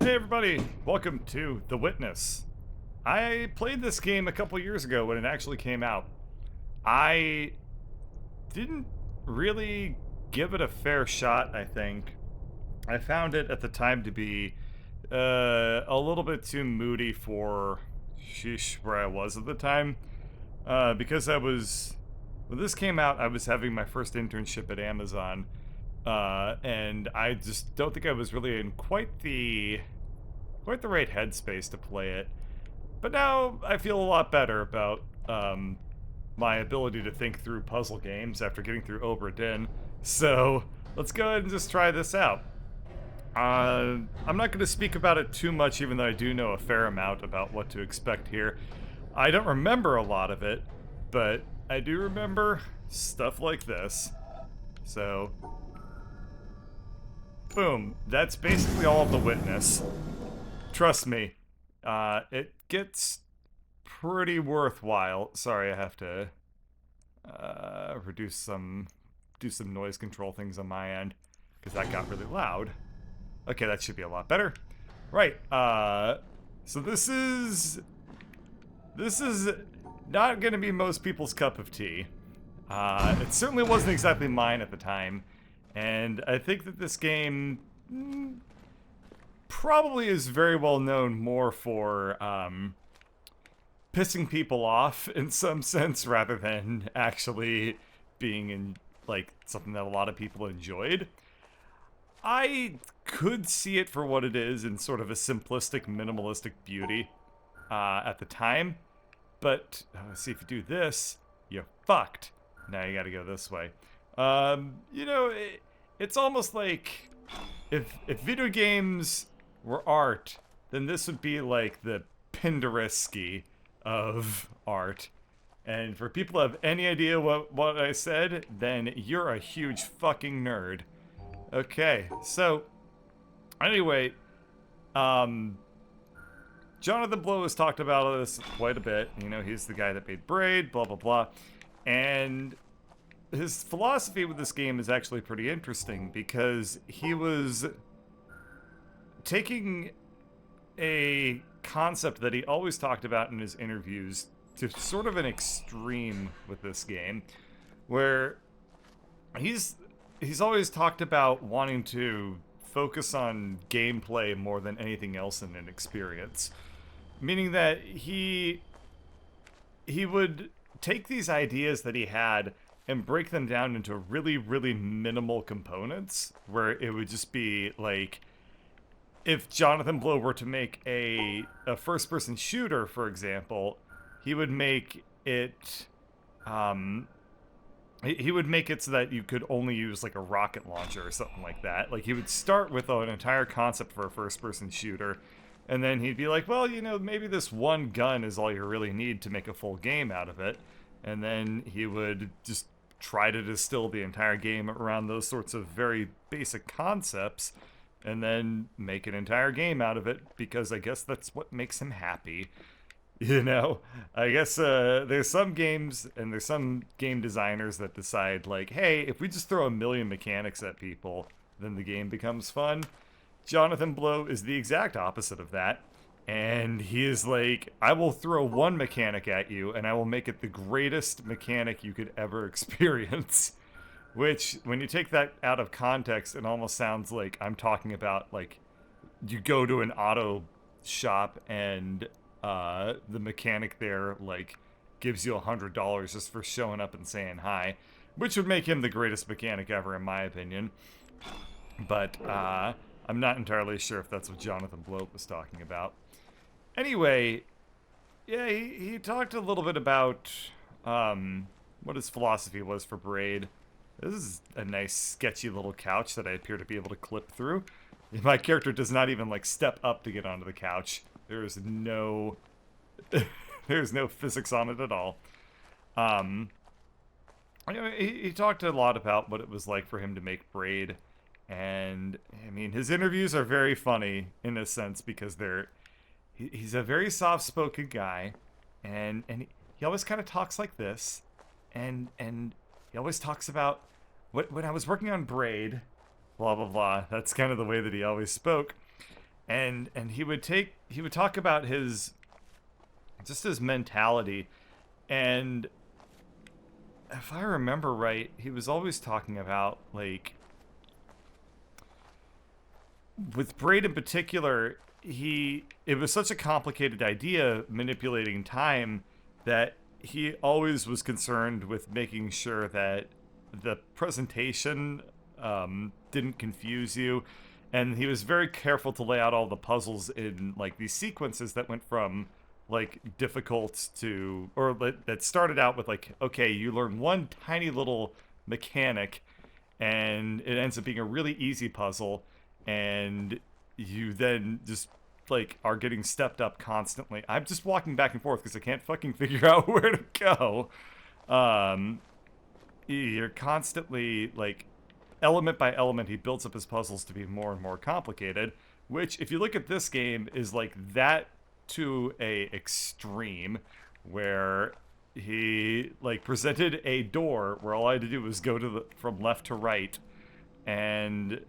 Hey everybody, welcome to The Witness. I played this game a couple years ago when it actually came out. I didn't really give it a fair shot, I think. I found it at the time to be a little bit too moody for where I was at the time. Because when this came out, I was having my first internship at Amazon. And I just don't think I was really in quite the right headspace to play it. But now I feel a lot better about my ability to think through puzzle games after getting through Obra Dinn. So let's go ahead and just try this out. I'm not going to speak about it too much, even though I do know a fair amount about what to expect here. I don't remember a lot of it, but I do remember stuff like this. So, boom. That's basically all of The Witness. Trust me, it gets pretty worthwhile. Sorry, I have to do some noise control things on my end because that got really loud. Okay, that should be a lot better. Right. So this is not going to be most people's cup of tea. It certainly wasn't exactly mine at the time, and I think that this game probably is very well known more for pissing people off in some sense rather than actually being in like something that a lot of people enjoyed. I could see it for what it is in sort of a simplistic, minimalistic beauty at the time, but see, if you do this, you're fucked. Now you gotta go this way. It's almost like if video games were art, then this would be like the Pinderesque of art. And for people who have any idea what I said, then you're a huge fucking nerd. Okay, so anyway, Jonathan Blow has talked about this quite a bit. You know, he's the guy that made Braid, blah blah blah. And his philosophy with this game is actually pretty interesting because he was taking a concept that he always talked about in his interviews to sort of an extreme with this game, where he's always talked about wanting to focus on gameplay more than anything else in an experience, meaning that he would take these ideas that he had and break them down into really, really minimal components, where it would just be like, if Jonathan Blow were to make a first-person shooter, for example, he would make it, he would make it so that you could only use like a rocket launcher or something like that. Like, he would start with an entire concept for a first-person shooter, and then he'd be like, well, you know, maybe this one gun is all you really need to make a full game out of it. And then he would just try to distill the entire game around those sorts of very basic concepts, and then make an entire game out of it, because I guess that's what makes him happy. You know, I guess there's some games and there's some game designers that decide like, hey, if we just throw a million mechanics at people, then the game becomes fun. Jonathan Blow is the exact opposite of that. And he is like, I will throw one mechanic at you and I will make it the greatest mechanic you could ever experience. Which, when you take that out of context, it almost sounds like I'm talking about, like, you go to an auto shop and the mechanic there, like, gives you $100 just for showing up and saying hi. Which would make him the greatest mechanic ever, in my opinion. But I'm not entirely sure if that's what Jonathan Blow was talking about. Anyway, yeah, he talked a little bit about what his philosophy was for Braid. This is a nice, sketchy little couch that I appear to be able to clip through. My character does not even, like, step up to get onto the couch. There is no... there's no physics on it at all. He talked a lot about what it was like for him to make Braid. And, I mean, his interviews are very funny, in a sense, because he's a very soft-spoken guy. And he always kind of talks like this. And he always talks about... When I was working on Braid, blah, blah, blah. That's kind of the way that he always spoke. and he would talk about his mentality, and if I remember right, he was always talking about, like, with Braid in particular, it was such a complicated idea manipulating time that he always was concerned with making sure that the presentation didn't confuse you, and he was very careful to lay out all the puzzles in like these sequences that went from like difficult to, or that started out with like, okay, you learn one tiny little mechanic and it ends up being a really easy puzzle, and you then just like are getting stepped up constantly. I'm just walking back and forth because I can't fucking figure out where to go. You're constantly like, element by element, he builds up his puzzles to be more and more complicated, which if you look at this game is like that to a extreme, where he like presented a door where all I had to do was go to from left to right, and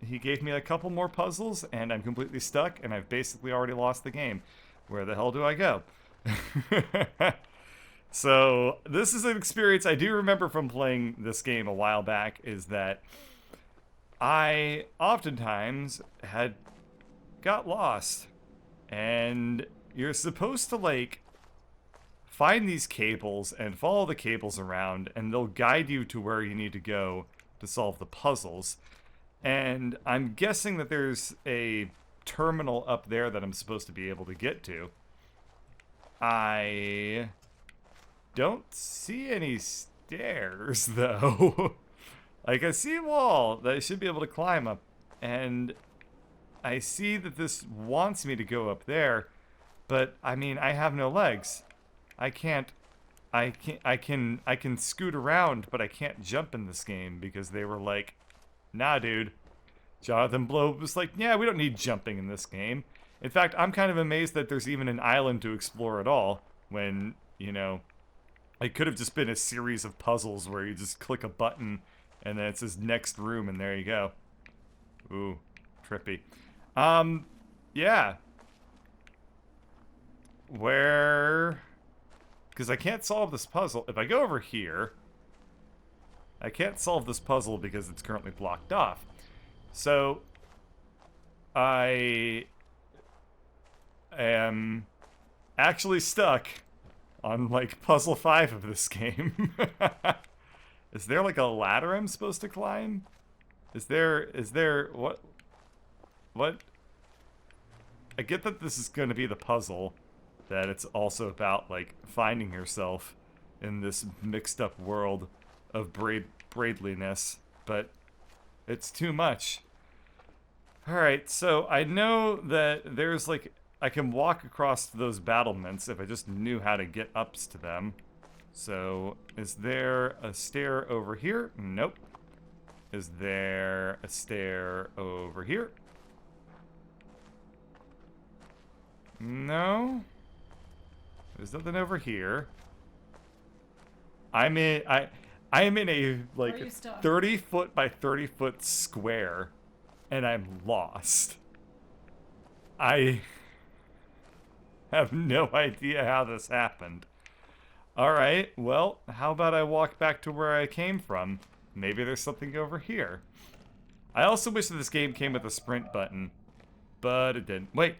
he gave me a couple more puzzles and I'm completely stuck and I've basically already lost the game. Where the hell do I go? So this is an experience I do remember from playing this game a while back, is that I oftentimes had got lost, and you're supposed to like find these cables and follow the cables around, and they'll guide you to where you need to go to solve the puzzles. And I'm guessing that there's a terminal up there that I'm supposed to be able to get to. I don't see any stairs, though. Like, I see a wall that I should be able to climb up, and I see that this wants me to go up there, but I mean, I have no legs. I can scoot around, but I can't jump in this game because they were like, nah, dude. Jonathan Blow was like, yeah, we don't need jumping in this game. In fact, I'm kind of amazed that there's even an island to explore at all, when, you know, it could have just been a series of puzzles where you just click a button and then it says next room and there you go. Ooh, trippy. Yeah. Where... Because I can't solve this puzzle. If I go over here, I can't solve this puzzle because it's currently blocked off. So, I am actually stuck on, like, puzzle 5 of this game. Is there, like, a ladder I'm supposed to climb? Is there, what? I get that this is going to be the puzzle, that it's also about, like, finding yourself in this mixed up world of braidliness, but it's too much. Alright, so I know that there's, like, I can walk across those battlements if I just knew how to get ups to them. So, is there a stair over here? Nope. Is there a stair over here? No. There's nothing over here. I am in a, like, 30-foot by 30-foot square, and I'm lost. I have no idea how this happened. Alright, well, how about I walk back to where I came from? Maybe there's something over here. I also wish that this game came with a sprint button, but it didn't. Wait.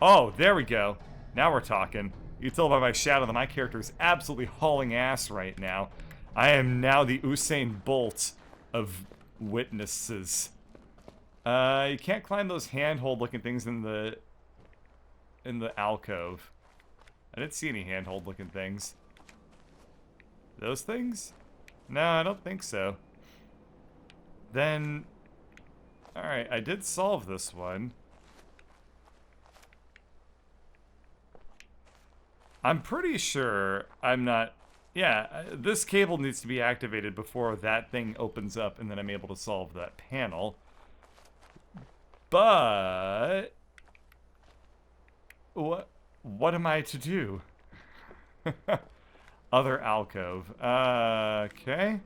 Oh, there we go. Now we're talking. You can tell by my shadow that my character is absolutely hauling ass right now. I am now the Usain Bolt of witnesses. You can't climb those handhold looking things in the alcove. I didn't see any handhold looking things. Those things? No, I don't think so. Then, alright, I did solve this one. I'm pretty sure I'm not... Yeah, this cable needs to be activated before that thing opens up, and then I'm able to solve that panel. But... What am I to do? Other alcove. Okay.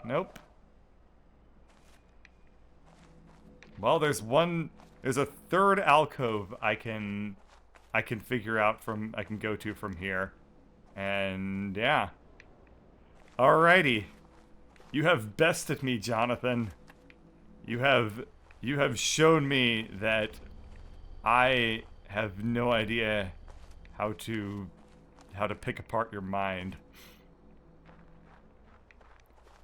Nope. Well, there's a third alcove I can figure out from, I can go to from here. And yeah. Alrighty. You have bested me, Jonathan. You have shown me that I have no idea how to pick apart your mind.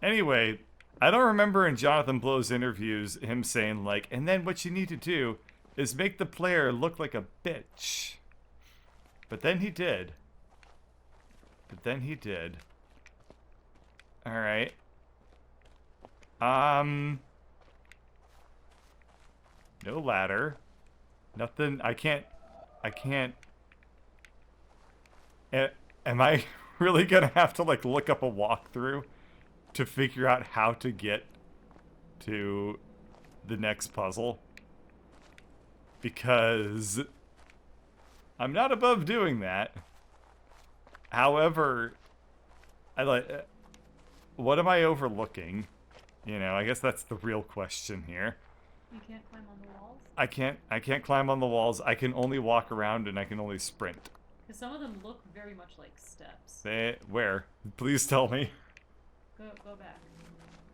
Anyway, I don't remember in Jonathan Blow's interviews him saying like, and then what you need to do is make the player look like a bitch. But then he did. Alright. No ladder. Nothing. I can't. Am I really gonna have to like look up a walkthrough to figure out how to get to the next puzzle? Because I'm not above doing that. However, what am I overlooking? You know, I guess that's the real question here. You can't climb on the walls? I can't climb on the walls. I can only walk around and I can only sprint. Because some of them look very much like steps. Where? Please tell me. Go back.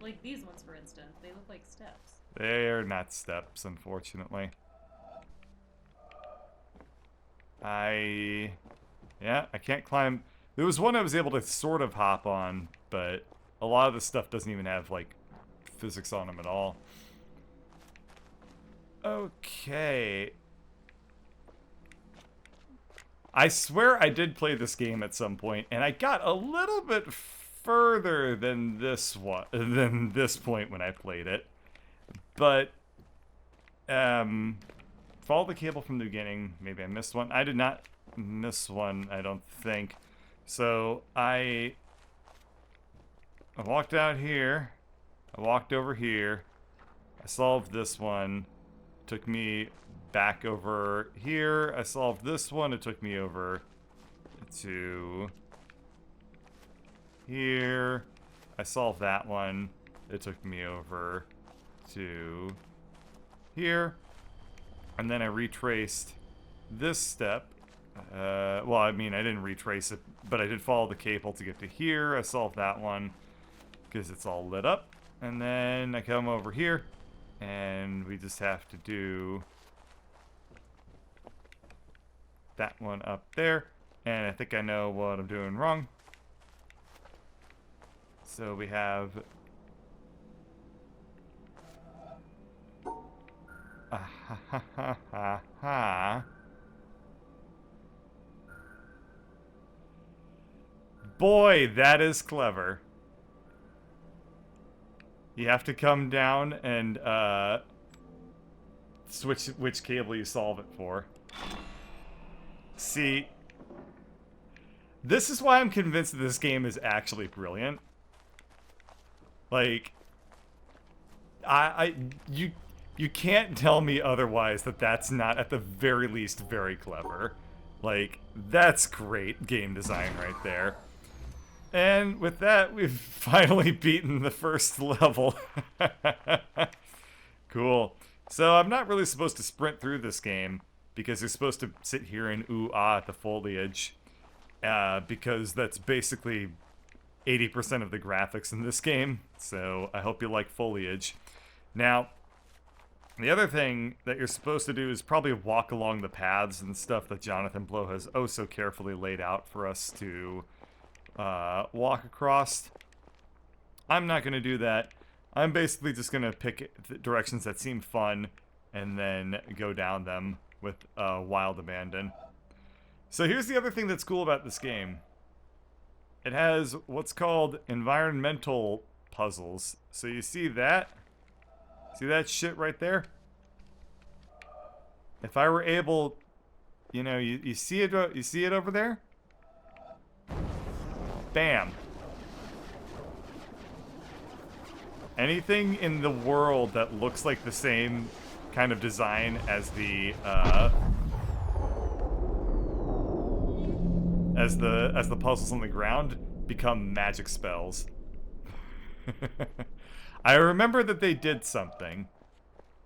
Like these ones, for instance. They look like steps. They're not steps, unfortunately. Yeah, I can't climb. There was one I was able to sort of hop on, but a lot of the stuff doesn't even have, like, physics on them at all. Okay. I swear I did play this game at some point, and I got a little bit further than this point when I played it. But, follow the cable from the beginning. Maybe I missed one. I did not miss one, I don't think. So, I walked out here. I walked over here. I solved this one. Took me back over here. I solved this one. It took me over to here. I solved that one. It took me over to here. And then I retraced this step. Well, I mean, I didn't retrace it, but I did follow the cable to get to here. I solved that one because it's all lit up. And then I come over here, and we just have to do that one up there. And I think I know what I'm doing wrong. So we have... ha ha ha ha ha. Boy, that is clever. You have to come down and switch which cable you solve it for. See, this is why I'm convinced that this game is actually brilliant. Like, you can't tell me otherwise that that's not at the very least very clever. Like, that's great game design right there. And with that, we've finally beaten the first level. Cool. So I'm not really supposed to sprint through this game, because you're supposed to sit here and ooh-ah at the foliage. Because that's basically 80% of the graphics in this game. So I hope you like Foliage. Now, the other thing that you're supposed to do is probably walk along the paths and stuff that Jonathan Blow has oh so carefully laid out for us to... walk across. I'm not going to do that. I'm basically just going to pick directions that seem fun and then go down them with wild abandon. So here's the other thing that's cool about this game. It has what's called environmental puzzles. So you see that? See that shit right there? If I were able, you know, you see it over there? Bam. Anything in the world that looks like the same kind of design as the puzzles on the ground become magic spells. I remember that they did something.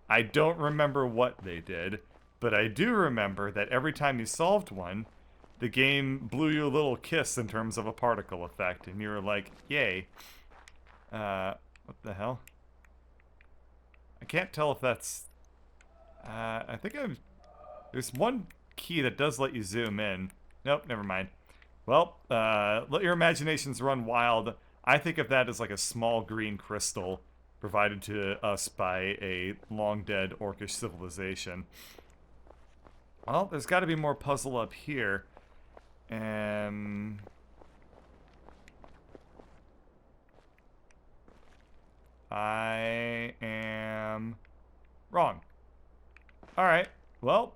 I don't remember what they did, but I do remember that every time you solved one, the game blew you a little kiss in terms of a particle effect, and you were like, yay. What the hell? I can't tell if that's... I think I've... There's one key that does let you zoom in. Nope, never mind. Well, let your imaginations run wild. I think of that as like a small green crystal provided to us by a long-dead orcish civilization. Well, there's got to be more puzzle up here. I am wrong. Alright, well,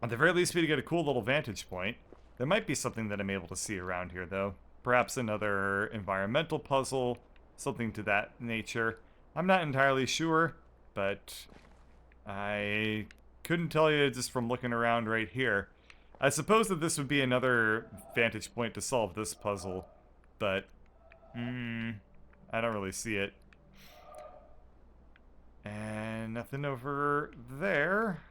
at the very least we get a cool little vantage point. There might be something that I'm able to see around here, though. Perhaps another environmental puzzle, something to that nature. I'm not entirely sure, but I couldn't tell you just from looking around right here. I suppose that this would be another vantage point to solve this puzzle, but I don't really see it. And nothing over there.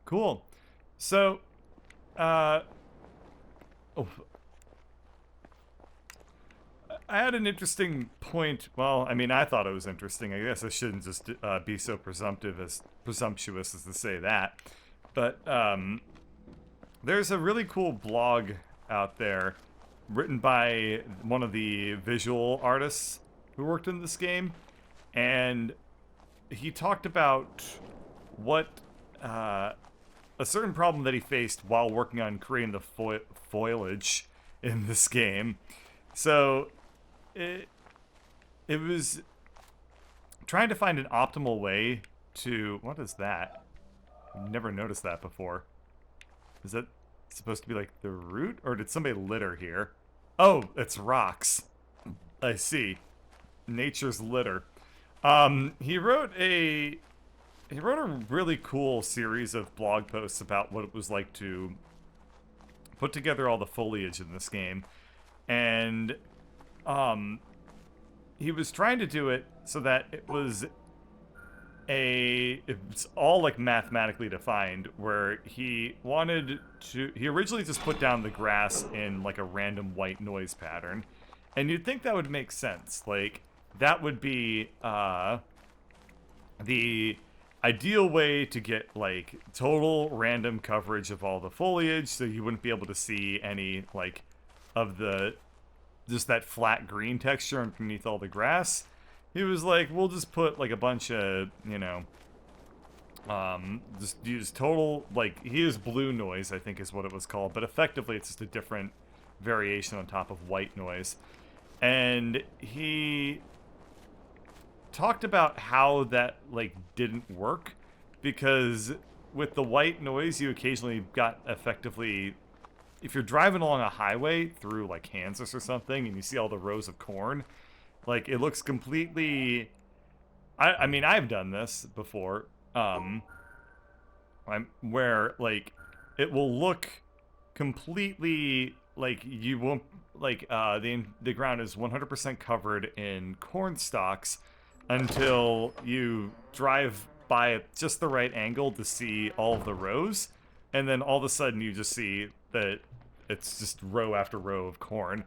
Cool. So, oh, I had an interesting point. Well, I mean, I thought it was interesting. I guess I shouldn't just be so presumptuous as to say that. But there's a really cool blog out there written by one of the visual artists who worked in this game, and he talked about what a certain problem that he faced while working on creating the foliage in this game. So it was trying to find an optimal way to... What is that? I've never noticed that before. Is that supposed to be like the root? Or did somebody litter here? Oh, it's rocks. I see. Nature's litter. He wrote a really cool series of blog posts about what it was like to put together all the foliage in this game. And he was trying to do it so that it's all like mathematically defined, where he originally just put down the grass in like a random white noise pattern. And you'd think that would make sense. Like, that would be the ideal way to get like total random coverage of all the foliage, so you wouldn't be able to see any like of the just that flat green texture underneath all the grass. He was like, we'll just put like a bunch of, you know, just use total, like, he used blue noise, I think is what it was called, but effectively it's just a different variation on top of white noise. And he talked about how that like didn't work, because with the white noise you occasionally got effectively, if you're driving along a highway through like Kansas or something and you see all the rows of corn, like it looks completely, I mean, I've done this before, where like it will look completely like you won't, like the ground is 100% covered in corn stalks until you drive by at just the right angle to see all of the rows, and then all of a sudden you just see that it's just row after row of corn.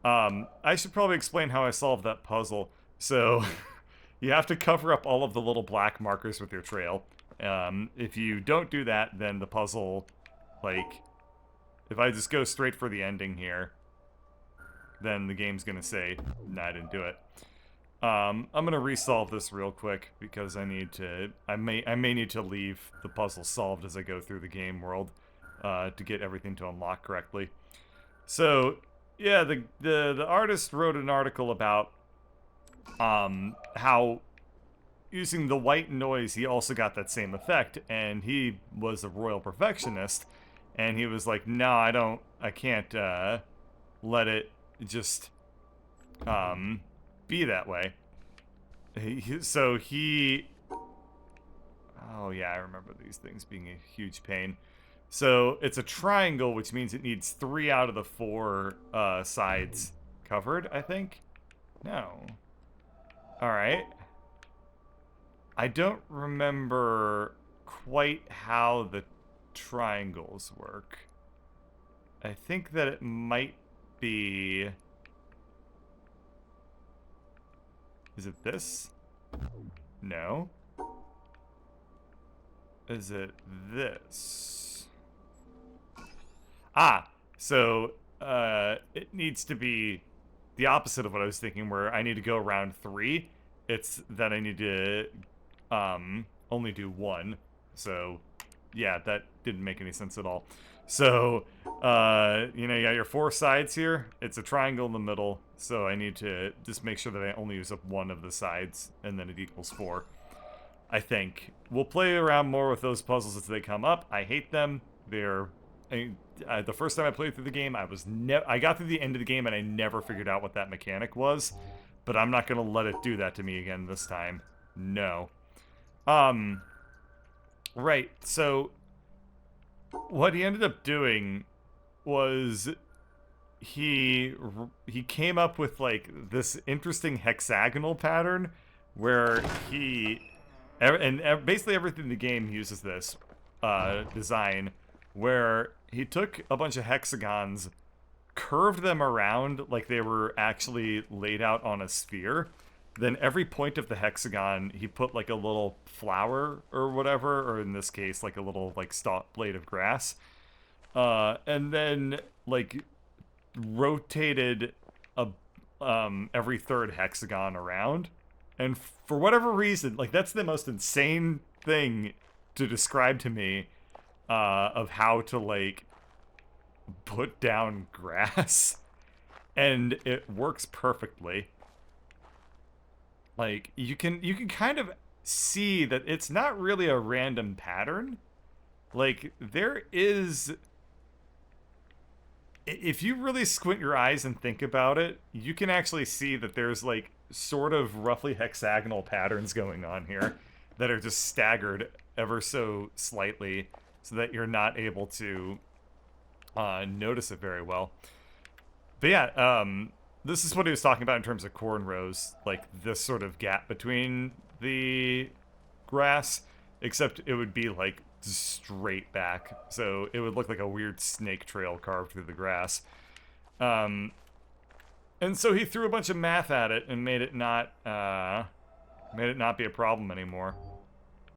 I should probably explain how I solved that puzzle. So you have to cover up all of the little black markers with your trail. If you don't do that, then the puzzle, like, if I just go straight for the ending here, then the game's gonna say, nah, I didn't do it. I'm gonna resolve this real quick because I may need to leave the puzzle solved as I go through the game world to get everything to unlock correctly. So yeah, the artist wrote an article about how using the white noise he also got that same effect, and he was a royal perfectionist, and he was like, no, I can't let it just be that way. So he... Oh yeah, I remember these things being a huge pain. So it's a triangle, which means it needs 3 out of the 4 sides covered, I think? No. Alright. I don't remember quite how the triangles work. I think that it might be... Is it this? No. Is it this? Ah, so it needs to be the opposite of what I was thinking, where I need to go around 3. It's that I need to only do 1. So, yeah, that didn't make any sense at all. So, you know, you got your 4 sides here. It's a triangle in the middle, so I need to just make sure that I only use up 1 of the sides, and then it equals 4. I think. We'll play around more with those puzzles as they come up. I hate them. They're... the first time I played through the game, I got through the end of the game and I never figured out what that mechanic was. But I'm not gonna let it do that to me again this time. No. Right, so... What he ended up doing was... He came up with, like, this interesting hexagonal pattern where he... And basically everything in the game uses this design, where he took a bunch of hexagons, curved them around like they were actually laid out on a sphere. Then every point of the hexagon, he put like a little flower or whatever, or in this case, like a little like stalk blade of grass. And then like rotated every third hexagon around. And for whatever reason, like, that's the most insane thing to describe to me of how to, like, put down grass. And it works perfectly. Like, you can kind of see that it's not really a random pattern. Like, there is... If you really squint your eyes and think about it, you can actually see that there's, like, sort of roughly hexagonal patterns going on here that are just staggered ever so slightly so that you're not able to notice it very well. But yeah, this is what he was talking about in terms of corn rows, like this sort of gap between the grass, except it would be like straight back, so it would look like a weird snake trail carved through the grass. And so he threw a bunch of math at it and made it not be a problem anymore.